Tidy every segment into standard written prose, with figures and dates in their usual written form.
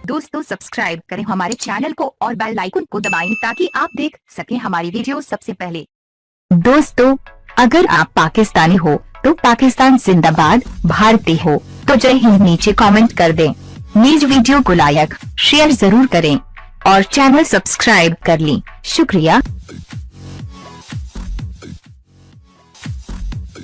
दोस्तों सब्सक्राइब करें हमारे चैनल को और बेल आइकन को दबाएं ताकि आप देख सकें हमारी वीडियो सबसे पहले। दोस्तों अगर आप पाकिस्तानी हो तो पाकिस्तान जिंदाबाद, भारतीय हो तो जय हिंद नीचे कमेंट कर दें। न्यूज वीडियो को लाइक शेयर जरूर करें और चैनल सब्सक्राइब कर लें। शुक्रिया।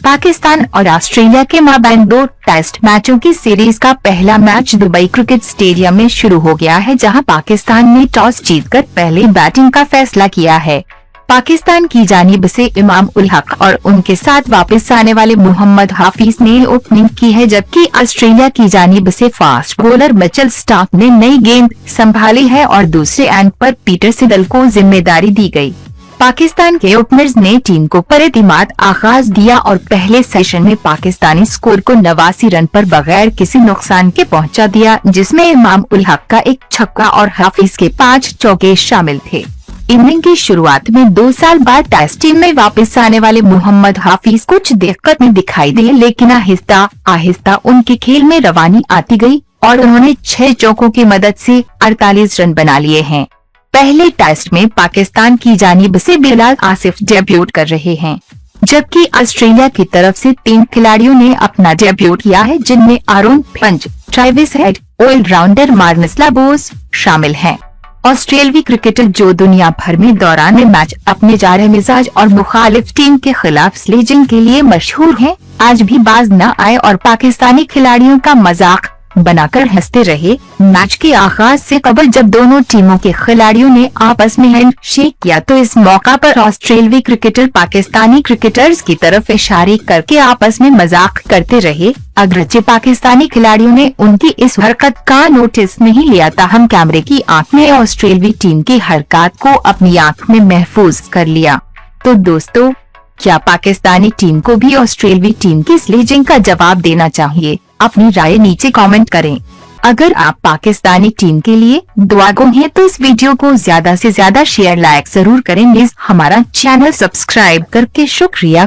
पाकिस्तान और ऑस्ट्रेलिया के माबैन 2 टेस्ट मैचों की सीरीज का पहला मैच दुबई क्रिकेट स्टेडियम में शुरू हो गया है, जहां पाकिस्तान ने टॉस जीतकर पहले बैटिंग का फैसला किया है। पाकिस्तान की जानिब से इमाम उल हक और उनके साथ वापस आने वाले मोहम्मद हाफिज ने ओपनिंग की है, जबकि ऑस्ट्रेलिया की जानिब से फास्ट बॉलर मिचेल स्टार्क ने नई गेंद संभाली है और दूसरे एंड पर पीटर सिडल को जिम्मेदारी दी गई। पाकिस्तान के ओपनर्स ने टीम को परएतिमाद आगाज दिया और पहले सेशन में पाकिस्तानी स्कोर को 89 रन पर बगैर किसी नुकसान के पहुंचा दिया, जिसमें इमाम उल हक का एक छक्का और हाफिज के 5 चौके शामिल थे। इनिंग की शुरुआत में 2 साल बाद टेस्ट टीम में वापस आने वाले मोहम्मद हाफिज कुछ दिक्कत में दिखाई दिए, लेकिन आहिस्ता आहिस्ता उनके खेल में रवानी आती गई और उन्होंने 6 चौकों की मदद से 48 रन बना लिए हैं। पहले टेस्ट में पाकिस्तान की जानिब से बिलाल आसिफ डेब्यूट कर रहे हैं, जबकि ऑस्ट्रेलिया की तरफ से 3 खिलाड़ियों ने अपना डेब्यूट किया है, जिनमें Aaron Finch, Travis Head, allrounder Marnus Labuschagne शामिल हैं। ऑस्ट्रेलियाई क्रिकेटर जो दुनिया भर में दौरान मैच अपने जारे मिजाज और मुखालिफ टीम के खिलाफ स्लेजिंग के लिए मशहूर हैं, आज भी बाज न आए और पाकिस्तानी खिलाड़ियों का मजाक बनाकर हंसते रहे। मैच के आगाज से कबल जब दोनों टीमों के खिलाड़ियों ने आपस में हैंडशेक किया तो इस मौका पर ऑस्ट्रेलियाई क्रिकेटर पाकिस्तानी क्रिकेटर्स की तरफ इशारे करके आपस में मजाक करते रहे। अगरचे पाकिस्तानी खिलाड़ियों ने उनकी इस हरकत का नोटिस नहीं लिया, ताहम कैमरे की आंख ने ऑस्ट्रेलियाई टीम की हरकत को अपनी आंख में महफूज कर लिया। तो दोस्तों, क्या पाकिस्तानी टीम को भी ऑस्ट्रेलियाई टीम की स्लेजिंग का जवाब देना चाहिए? अपनी राय नीचे कमेंट करें। अगर आप पाकिस्तानी टीम के लिए दुआगो हैं तो इस वीडियो को ज्यादा से ज्यादा शेयर लाइक जरूर करें। हमारा चैनल सब्सक्राइब करके शुक्रिया।